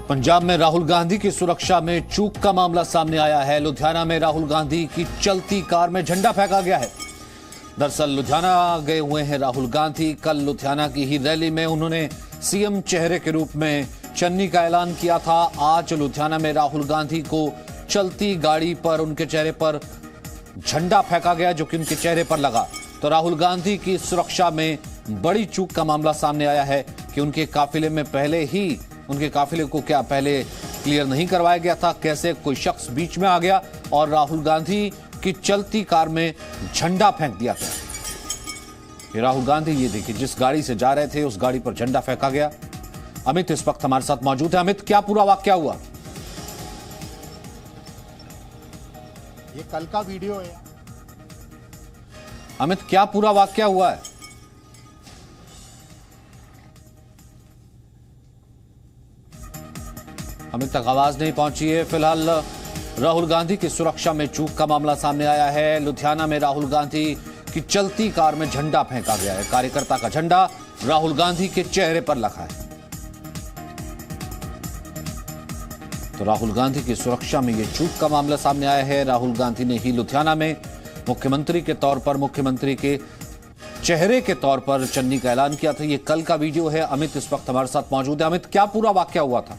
पंजाब में राहुल गांधी की सुरक्षा में चूक का मामला सामने आया है। लुधियाना में राहुल गांधी की चलती कार में झंडा फेंका गया है। दरअसल लुधियाना गए हुए हैं राहुल गांधी। कल लुधियाना की ही रैली में उन्होंने सीएम चेहरे के रूप में चन्नी का ऐलान किया था। आज लुधियाना में राहुल गांधी को चलती गाड़ी पर उनके चेहरे पर झंडा फेंका गया, जो कि उनके चेहरे पर लगा। तो राहुल गांधी की सुरक्षा में बड़ी चूक का मामला सामने आया है कि उनके काफिले में उनके काफिले को क्या पहले क्लियर नहीं करवाया गया था, कैसे कोई शख्स बीच में आ गया और राहुल गांधी की चलती कार में झंडा फेंक दिया गया। ये राहुल गांधी, ये देखिए, जिस गाड़ी से जा रहे थे उस गाड़ी पर झंडा फेंका गया। अमित इस वक्त हमारे साथ मौजूद है। अमित, क्या पूरा वाकया हुआ? ये कल का वीडियो है। अमित, क्या पूरा वाकया हुआ है? अमित तक आवाज नहीं पहुंची है। फिलहाल राहुल गांधी की सुरक्षा में चूक का मामला सामने आया है। लुधियाना में राहुल गांधी की चलती कार में झंडा फेंका गया है। कार्यकर्ता का झंडा राहुल गांधी के चेहरे पर लगा है। तो राहुल गांधी की सुरक्षा में यह चूक का मामला सामने आया है। राहुल गांधी ने ही लुधियाना में मुख्यमंत्री के तौर पर, मुख्यमंत्री के चेहरे के तौर पर चन्नी का ऐलान किया था। यह कल का वीडियो है। अमित इस वक्त हमारे साथ मौजूद है। अमित, क्या पूरा वाकया हुआ था?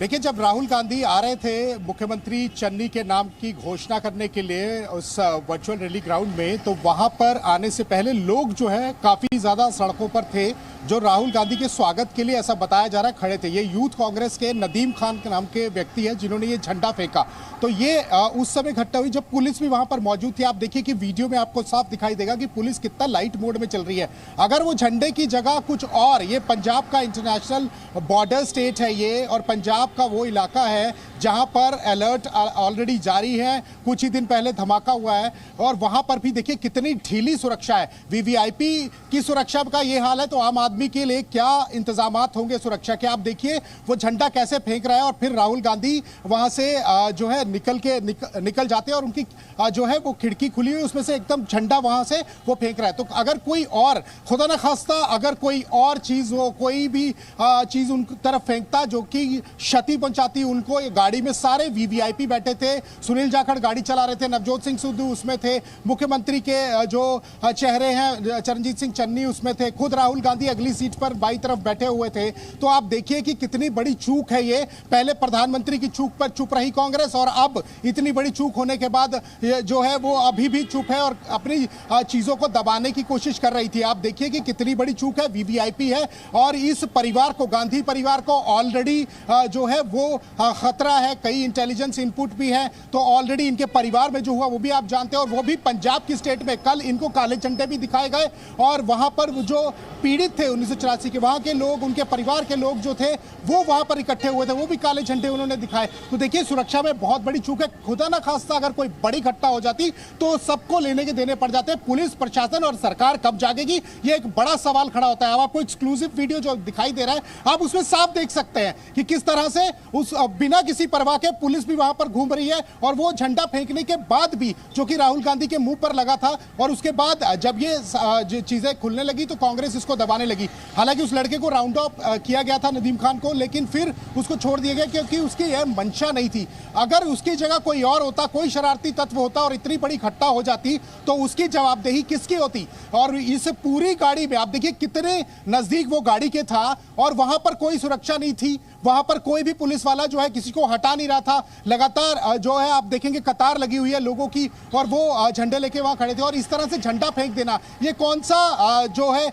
देखिए, जब राहुल गांधी आ रहे थे मुख्यमंत्री चन्नी के नाम की घोषणा करने के लिए उस वर्चुअल रैली ग्राउंड में, तो वहां पर आने से पहले लोग जो है काफी ज्यादा सड़कों पर थे, जो राहुल गांधी के स्वागत के लिए, ऐसा बताया जा रहा है, खड़े थे। ये यूथ कांग्रेस के नदीम खान के नाम के व्यक्ति है जिन्होंने ये झंडा फेंका। तो ये उस समय घटना हुई जब पुलिस भी वहां पर मौजूद थी। आप देखिए कि वीडियो में आपको साफ दिखाई देगा कि पुलिस कितना लाइट मोड में चल रही है। अगर वो झंडे की जगह कुछ और, ये पंजाब का इंटरनेशनल बॉर्डर स्टेट है ये, और पंजाब का वो इलाका है जहां पर अलर्ट ऑलरेडी जारी है। कुछ ही दिन पहले धमाका हुआ है और वहां पर भी देखिए कितनी ढीली सुरक्षा है। वीवीआईपी की सुरक्षा का ये हाल है, तो आम आदमी के लिए क्या इंतजामात होंगे सुरक्षा के? आप देखिए वो झंडा कैसे फेंक रहा है और फिर राहुल गांधी वहां से जो है निकल जाते हैं और उनकी जो है वो खिड़की खुली हुई, उसमें से एकदम झंडा वहां से वो फेंक रहा है। तो अगर कोई और, खुदा ना खास्ता, अगर कोई और चीज हो, कोई भी चीज उन तरफ फेंकता जो कि क्षति पहुंचाती उनको, गाड़ी में सारे वीवीआईपी बैठे थे। सुनील जाखड़ गाड़ी चला रहे थे, नवजोत सिंह सिद्धू उसमें थे, मुख्यमंत्री के जो चेहरे हैं चरणजीत सिंह चन्नी उसमें थे, खुद राहुल गांधी अगली सीट पर बाई तरफ बैठे हुए थे। तो आप देखिए कि कितनी बड़ी चूक है ये। पहले प्रधानमंत्री की चूक पर चुप रही कांग्रेस और अब इतनी बड़ी चूक होने के बाद जो है वो अभी भी चुप है और अपनी चीजों को दबाने की कोशिश कर रही थी। आप देखिए कि कितनी बड़ी चूक है, वीवीआईपी है और इस परिवार को, गांधी परिवार को ऑलरेडी जो है वो खतरा है। कई इंटेलिजेंस इनपुट भी है, तो ऑलरेडी इनके परिवार में जो हुआ वो भी आप जानते हैं, और वो भी पंजाब की स्टेट में। कल इनको काले झंडे भी दिखाए गए और वहां पर जो पीड़ित थे 1984 के, वहां के लोग, उनके परिवार के लोग जो थे वो वहां पर इकट्ठे हुए थे, वो भी काले झंडे उन्होंने दिखाए। तो देखिए सुरक्षा में बहुत बड़ी चूक है। खुदा ना खास्ता अगर कोई बड़ी घटना हो जाती तो सबको लेने के देने पड़ जाते। पुलिस प्रशासन और सरकार कब जागेगी, ये एक बड़ा सवाल खड़ा होता है। अब आपको एक्सक्लूसिव वीडियो जो दिखाई दे रहा है, आप उसमें साफ देख सकते हैं कि किस तरह से उस बिना किसी परवाह के पुलिस भी वहां पर घूम रही है और वो झंडा फेंकने के बाद भी, जो कि राहुल गांधी के मुंह पर लगा था, और उसके बाद जब ये चीजें खुलने लगी तो कांग्रेस इसको दबाने लगी। हालांकि उस लड़के को राउंड अप किया गया था, नदीम खान को, लेकिन फिर उसको छोड़ दिया गया क्योंकि उसकी यह मंशा नहीं थी। अगर उसकी जगह कोई और होता, कोई शरारती तत्व होता और इतनी बड़ी घटना हो जाती तो उसकी जवाबदेही किसकी होती? और इस पूरी गाड़ी में आप देखिए कितने नजदीक वो गाड़ी के था और वहां पर कोई सुरक्षा नहीं थी। वहां पर कोई भी पुलिस वाला जो है किसी को हटा नहीं रहा था। लगातार जो है आप देखेंगे कतार लगी हुई है लोगों की और वो झंडे लेके वहां खड़े थे। और इस तरह से झंडा फेंक देना, ये कौन सा जो है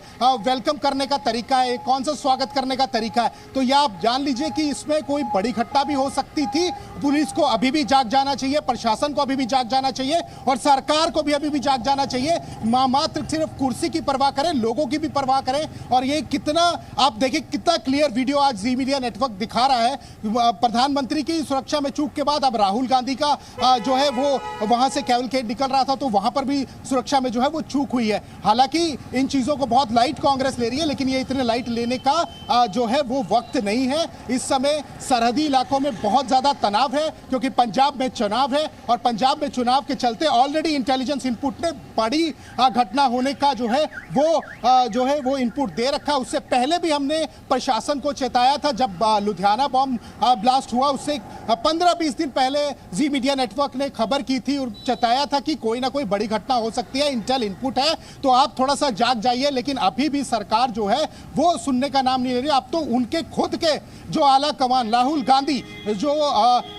वेलकम करने का तरीका है, कौन सा स्वागत करने का तरीका है? तो ये आप जान लीजिए कि इसमें कोई बड़ी घटना भी हो सकती थी। पुलिस को अभी भी जाग जाना चाहिए, प्रशासन को अभी भी जाग जाना चाहिए और सरकार को भी अभी भी जाग जाना चाहिए। मात्र सिर्फ कुर्सी की परवाह करें, लोगों की भी परवाह करें। और ये कितना, आप देखिए कितना क्लियर वीडियो आज जी मीडिया नेटवर्क दिखा रहा है। प्रधानमंत्री की की सुरक्षा में चूक के बाद अब राहुल गांधी का जो है वो वहां से कैवलकेड निकल रहा था, तो वहां पर भी सुरक्षा में जो है वो चूक हुई है। हालांकि इन चीजों को बहुत लाइट कांग्रेस ले रही है, लेकिन ये इतने लाइट लेने का जो है वो वक्त नहीं है। इस समय सरहदी इलाकों में बहुत ज्यादा तनाव है, क्योंकि पंजाब में चुनाव है और पंजाब में चुनाव के चलते ऑलरेडी इंटेलिजेंस इनपुट ने बड़ी घटना होने का जो है वो इनपुट दे रखा। उससे पहले भी हमने प्रशासन को चेताया था, जब लुधियाना बॉम्ब ब्लास्ट हुआ उससे 15-20 दिन पहले जी मीडिया नेटवर्क ने खबर की थी और चेताया था कि कोई ना कोई बड़ी घटना हो सकती है, इंटेल इनपुट है, तो आप थोड़ा सा जाग जाइए। लेकिन अभी भी सरकार जो है वो सुनने का नाम नहीं ले रही। अब तो उनके खुद के जो आला कमान राहुल गांधी, जो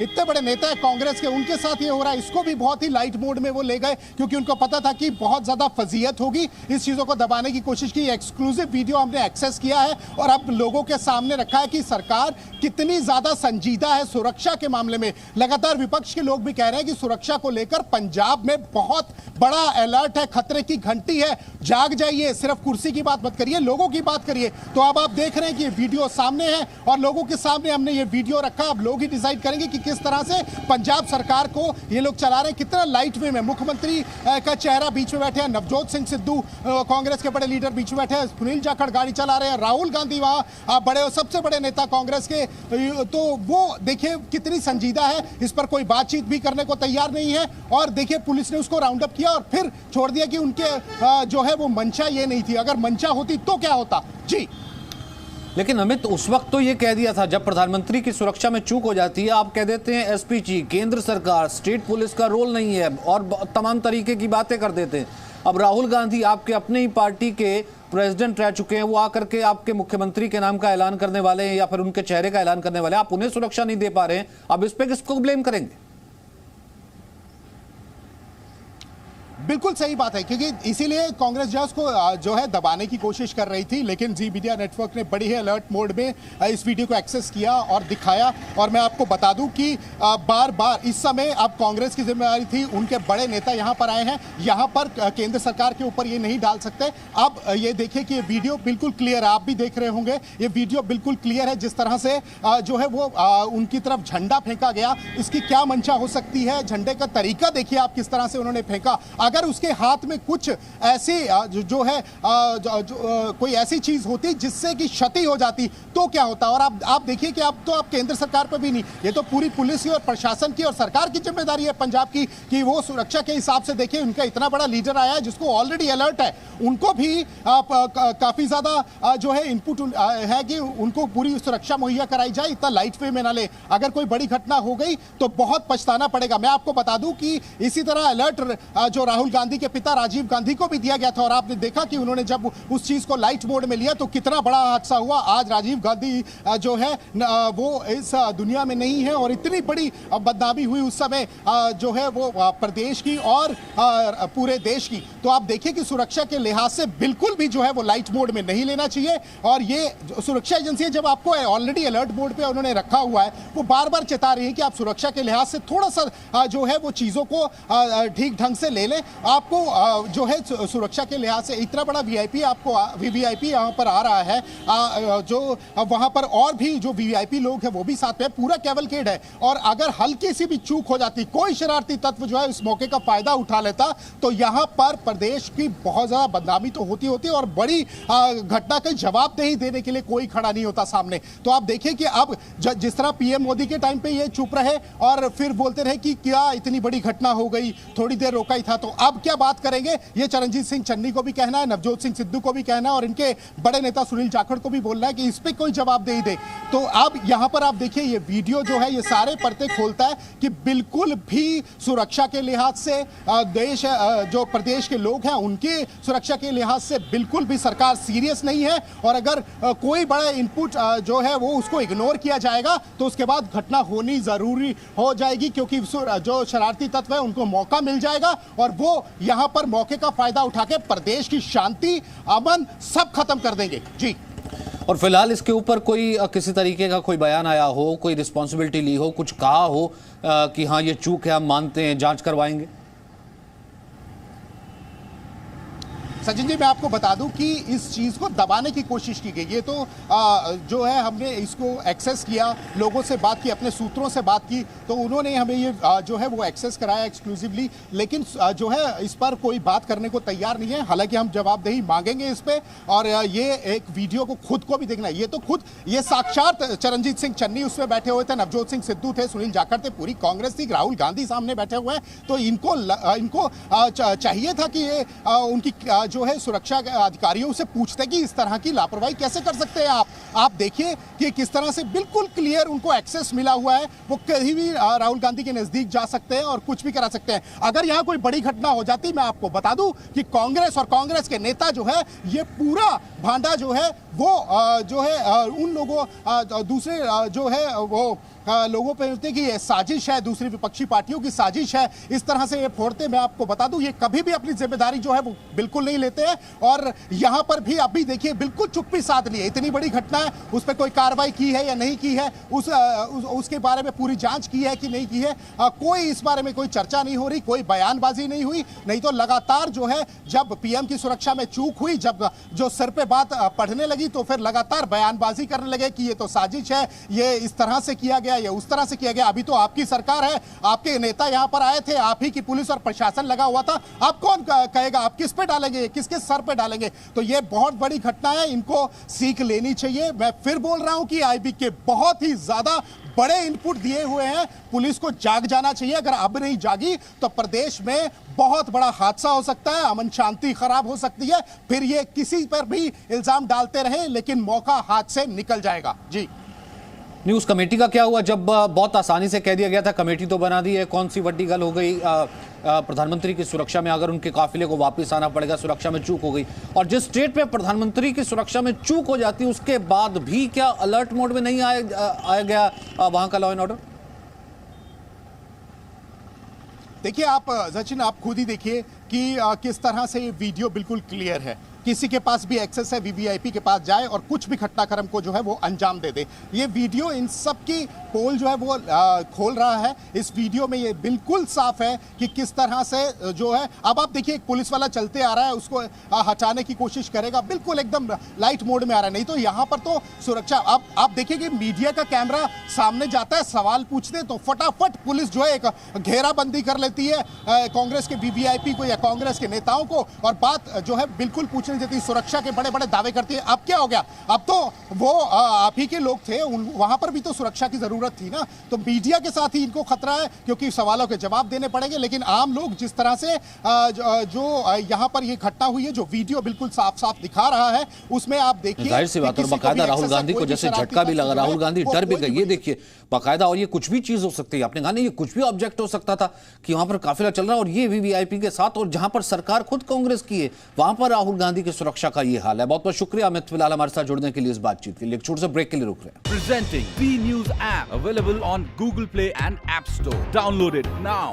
इतने बड़े नेता है कांग्रेस के, उनके साथ ये हो रहा है, इसको भी बहुत ही लाइट मोड में वो ले गए, क्योंकि उनको पता था कि बहुत ज्यादा फजीयत होगी। इस चीजों को दबाने की कोशिश की। एक्सक्लूसिव वीडियो हमने एक्सेस किया है और अब लोगों के सामने रखा है कि सरकार कितनी ज्यादा संजीदा है सुरक्षा के मामले में। लगातार विपक्ष के लोग भी कह रहे हैं कि सुरक्षा को लेकर पंजाब में बहुत बड़ा अलर्ट है, खतरे की घंटी है, जाग जाइए, सिर्फ कुर्सी की बात मत करिए, लोगों की बात करिए। तो अब आप देख रहे हैं कि ये वीडियो सामने है और लोगों के सामने हमने ये वीडियो रखा। अब लोग ही डिसाइड करेंगे कि किस तरह से पंजाब सरकार को ये लोग चला रहे हैं, कितना लाइट वे में। मुख्यमंत्री का चेहरा बीच में बैठे हैं, नवजोत सिंह सिद्धू कांग्रेस के बड़े लीडर बीच में बैठे हैं, सुनील जाखड़ गाड़ी चला रहे हैं, राहुल गांधी वहां बड़े सबसे बड़े नेता कांग्रेस के, तो वो देखिए कितनी संजीदा है। इस पर कोई बातचीत भी करने को तैयार नहीं है। और देखिए पुलिस ने उसको राउंड अप किया और फिर छोड़ दिया कि उनके जो है वो मंशा ये नहीं थी। अगर मंशा होती तो क्या होता जी। लेकिन अमित, उस वक्त तो ये कह दिया था, जब प्रधानमंत्री की सुरक्षा में चूक हो जाती है आप कह देते हैं एसपीजी, केंद्र सरकार, स्टेट पुलिस का रोल नहीं है और तमाम तरीके की बातें कर देते हैं। अब राहुल गांधी आपके अपने ही पार्टी के प्रेसिडेंट रह चुके हैं, वो आकर के आपके मुख्यमंत्री के नाम का ऐलान करने वाले हैं या फिर उनके चेहरे का ऐलान करने वाले हैं, आप उन्हें सुरक्षा नहीं दे पा रहे हैं। अब इस पे किसको ब्लेम करेंगे? बिल्कुल सही बात है, क्योंकि इसीलिए कांग्रेस जो है उसको जो है दबाने की कोशिश कर रही थी। लेकिन जी मीडिया नेटवर्क ने बड़ी ही अलर्ट मोड में इस वीडियो को एक्सेस किया और दिखाया। और मैं आपको बता दूं कि बार बार इस समय अब कांग्रेस की जिम्मेदारी थी, उनके बड़े नेता यहां पर आए हैं, यहां पर केंद्र सरकार के ऊपर ये नहीं डाल सकते। अब ये देखिए कि ये वीडियो बिल्कुल क्लियर है, आप भी देख रहे होंगे, ये वीडियो बिल्कुल क्लियर है। जिस तरह से जो है वो उनकी तरफ झंडा फेंका गया, इसकी क्या मंशा हो सकती है, झंडे का तरीका देखिए आप किस तरह से उन्होंने फेंका। अगर उसके हाथ में कुछ ऐसी जो है कोई ऐसी चीज होती जिससे कि क्षति हो जाती तो क्या होता। और आप देखिए कि अब तो आप केंद्र सरकार पर भी नहीं, ये तो पूरी पुलिस की और प्रशासन की और सरकार की जिम्मेदारी है पंजाब की कि वो सुरक्षा के हिसाब से देखिए। उनका इतना बड़ा लीडर आया है जिसको ऑलरेडी अलर्ट है, उनको भी काफी ज्यादा जो है इनपुट है कि उनको पूरी सुरक्षा मुहैया कराई जाए, इतना लाइट वे में ना ले। अगर कोई बड़ी घटना हो गई तो बहुत पछताना पड़ेगा। मैं आपको बता दूं कि इसी तरह अलर्ट जो राहुल गांधी के पिता राजीव गांधी को भी दिया गया था और आपने देखा कि उन्होंने जब उस चीज को लाइट मोड में लिया तो कितना बड़ा हादसा हुआ। आज राजीव गांधी जो है वो इस दुनिया में नहीं है और इतनी बड़ी बदनामी हुई उस समय जो है वो प्रदेश की और पूरे देश की। तो आप देखिए कि सुरक्षा के लिहाज से बिल्कुल भी जो है वो लाइट मोड में नहीं लेना चाहिए। और ये सुरक्षा एजेंसी जब आपको ऑलरेडी अलर्ट मोड पे उन्होंने रखा हुआ है, वो बार बार चेता रही है कि आप सुरक्षा के लिहाज से थोड़ा सा जो है वो चीजों को ठीक ढंग से ले लें। आपको जो है सुरक्षा के लिहाज से इतना बड़ा वीआईपी आपको वीवीआईपी यहाँ पर आ रहा है, जो वहां पर और भी जो वीवीआईपी लोग हैं वो भी साथ में, पूरा कैवलकेड है। और अगर हल्की सी भी चूक हो जाती, कोई शरारती तत्व जो है इस मौके का फायदा उठा लेता तो यहाँ पर प्रदेश की बहुत ज्यादा बदनामी तो होती और बड़ी घटना का जवाबदेही देने के लिए कोई खड़ा नहीं होता सामने। तो आप देखिए कि अब जिस तरह पीएम मोदी के टाइम पे ये चुप रहे और फिर बोलते रहे कि क्या इतनी बड़ी घटना हो गई, थोड़ी देर रोका ही था, तो अब क्या बात करेंगे। ये चरणजीत सिंह चन्नी को भी कहना है, नवजोत सिंह सिद्धू को भी कहना है और इनके बड़े नेता सुनील जाखड़ को भी बोलना है कि इस पे कोई जवाबदेही दे। तो अब यहां पर आप देखिए ये वीडियो जो है ये सारे परते खोलता है कि बिल्कुल भी सुरक्षा के लिहाज से देश जो प्रदेश के लोग हैं उनकी सुरक्षा के लिहाज से बिल्कुल भी सरकार सीरियस नहीं है। और अगर कोई बड़ा इनपुट जो है वो उसको इग्नोर किया जाएगा तो उसके बाद घटना होनी जरूरी हो जाएगी, क्योंकि जो शरारती तत्व है उनको मौका मिल जाएगा और वो यहां पर मौके का फायदा उठा के प्रदेश की शांति अमन सब खत्म कर देंगे जी। और फिलहाल इसके ऊपर कोई किसी तरीके का कोई बयान आया हो, कोई रिस्पॉन्सिबिलिटी ली हो, कुछ कहा हो कि हाँ ये चूक है, हम मानते हैं, जांच करवाएंगे? सचिन जी, मैं आपको बता दूं कि इस चीज को दबाने की कोशिश की गई। ये तो जो है हमने इसको एक्सेस किया, लोगों से बात की, अपने सूत्रों से बात की, तो उन्होंने हमें ये जो है वो एक्सेस कराया एक्सक्लूसिवली, लेकिन जो है इस पर कोई बात करने को तैयार नहीं है। हालांकि हम जवाबदेही मांगेंगे इस पे, और ये एक वीडियो को खुद को भी देखना है। ये तो खुद ये साक्षात चरणजीत सिंह चन्नी उसमें बैठे हुए थे, नवजोत सिंह सिद्धू थे, सुनील जाखड़ थे, पूरी कांग्रेस थी, राहुल गांधी सामने बैठे हुए हैं। तो इनको चाहिए था कि ये उनकी जो है सुरक्षा अधिकारियों से पूछते कि इस तरह की लापरवाही कैसे कर सकते हैं आप देखिए कि किस तरह से बिल्कुल क्लियर उनको एक्सेस मिला हुआ है। वो कहीं भी राहुल गांधी के नजदीक जा सकते हैं और कुछ भी करा सकते हैं। अगर यहां कोई बड़ी घटना हो जाती, मैं आपको बता दूं कि कांग्रेस और कांग्रेस के नेता जो है, ये पूरा भांडा जो है वो जो है उन लोगों दूसरे जो है वो लोगों पे होते कि ये साजिश है, दूसरी विपक्षी पार्टियों की साजिश है, इस तरह से ये फोड़ते। मैं आपको बता दूं, ये कभी भी अपनी जिम्मेदारी जो है वो बिल्कुल नहीं लेते हैं। और यहां पर भी अभी देखिए बिल्कुल चुप्पी साध ली है। इतनी बड़ी घटना है, उस पर कोई कार्रवाई की है या नहीं की है, उसके बारे में पूरी जांच की है कि नहीं की है, कोई इस बारे में कोई चर्चा नहीं हो रही, कोई बयानबाजी नहीं हुई। नहीं तो लगातार जो है जब पीएम की सुरक्षा में चूक हुई, जब जो सर पे बात पढ़ने लगी, तो फिर लगातार बयानबाजी करने लगे कि ये तो साजिश है, ये इस तरह से किया गया, ये उस तरह से किया गया। अभी तो आपकी सरकार है, आपके नेता यहां पर आए थे, आप ही की पुलिस और प्रशासन लगा हुआ था। आप कौन कहेगा, आप किस पे डालेंगे, किसके सर पे डालेंगे? तो ये बहुत बड़ी घटना है, इनको सीख लेनी चाहिए। मैं फिर बोल रहा हूं कि आईबी के बहुत ही ज्यादा बड़े इनपुट दिए हुए हैं, पुलिस को जाग जाना चाहिए। अगर अब नहीं जागी तो प्रदेश में बहुत बड़ा हादसा हो सकता है, अमन शांति खराब हो सकती है। फिर ये किसी पर भी इल्जाम डालते रहे, लेकिन मौका हाथ से निकल जाएगा। जी, न्यूज कमेटी का क्या हुआ? जब बहुत आसानी से कह दिया गया था कमेटी तो बना दी है, कौन सी बड़ी गल हो गई? प्रधानमंत्री की सुरक्षा में अगर उनके काफिले को वापस आना पड़ेगा, सुरक्षा में चूक हो गई। और जिस स्टेट में प्रधानमंत्री की सुरक्षा में चूक हो जाती है, उसके बाद भी क्या अलर्ट मोड में नहीं आया गया वहां का लॉ एंड ऑर्डर? देखिए आप सचिन, आप खुद ही देखिए कि किस तरह से ये वीडियो बिल्कुल क्लियर है। किसी के पास भी एक्सेस है, वीवीआईपी के पास जाए और कुछ भी घटनाक्रम को जो है वो अंजाम दे दे। ये वीडियो इन सब की पोल जो है वो खोल रहा है। इस वीडियो में ये बिल्कुल साफ है कि किस तरह से जो है, अब आप देखिए एक पुलिस वाला चलते आ रहा है, उसको हटाने की कोशिश करेगा, बिल्कुल एकदम लाइट मोड में आ रहा है। नहीं तो यहाँ पर तो सुरक्षा, अब आप देखिए कि मीडिया का कैमरा सामने जाता है, सवाल पूछते तो फटाफट पुलिस जो है एक घेराबंदी कर लेती है कांग्रेस के वीवीआईपी को या कांग्रेस के नेताओं को, और बात जो है बिल्कुल पूछने देती, सुरक्षा के बड़े बड़े दावे करती है। अब क्या हो गया? अब तो वो आप ही के लोग थे, वहां पर भी तो सुरक्षा की जरूरत थी ना। तो मीडिया के साथ ही इनको खतरा है, क्योंकि सवालों के जवाब देने पड़ेंगे। लेकिन आम लोग जिस तरह से जो यहां पर ये घटना हुई है, जो वीडियो बिल्कुल साफ साफ दिखा रहा है, उसमें आप देखिए जाहिर सी बात। और बाकायदा राहुल गांधी को जैसे झटका भी लगा, राहुल गांधी डर भी गए। ये देखिए बाकायदा, और ये कुछ भी चीज हो सकती है। आपने कहा नहीं, ये कुछ भी ऑब्जेक्ट हो सकता था कि वहां पर काफिला चल रहा है और ये वीवीआईपी के साथ, और जहां पर सरकार खुद कांग्रेस की है, वहां पर राहुल गांधी की सुरक्षा का ये हाल है। बहुत बहुत शुक्रिया अमित फिलहाल हमारे साथ जुड़ने के लिए, इस बातचीत के लिए। छोटे से ब्रेक के लिए रुक रहे हैं। Presenting B News app available on Google Play and App Store. Download it now.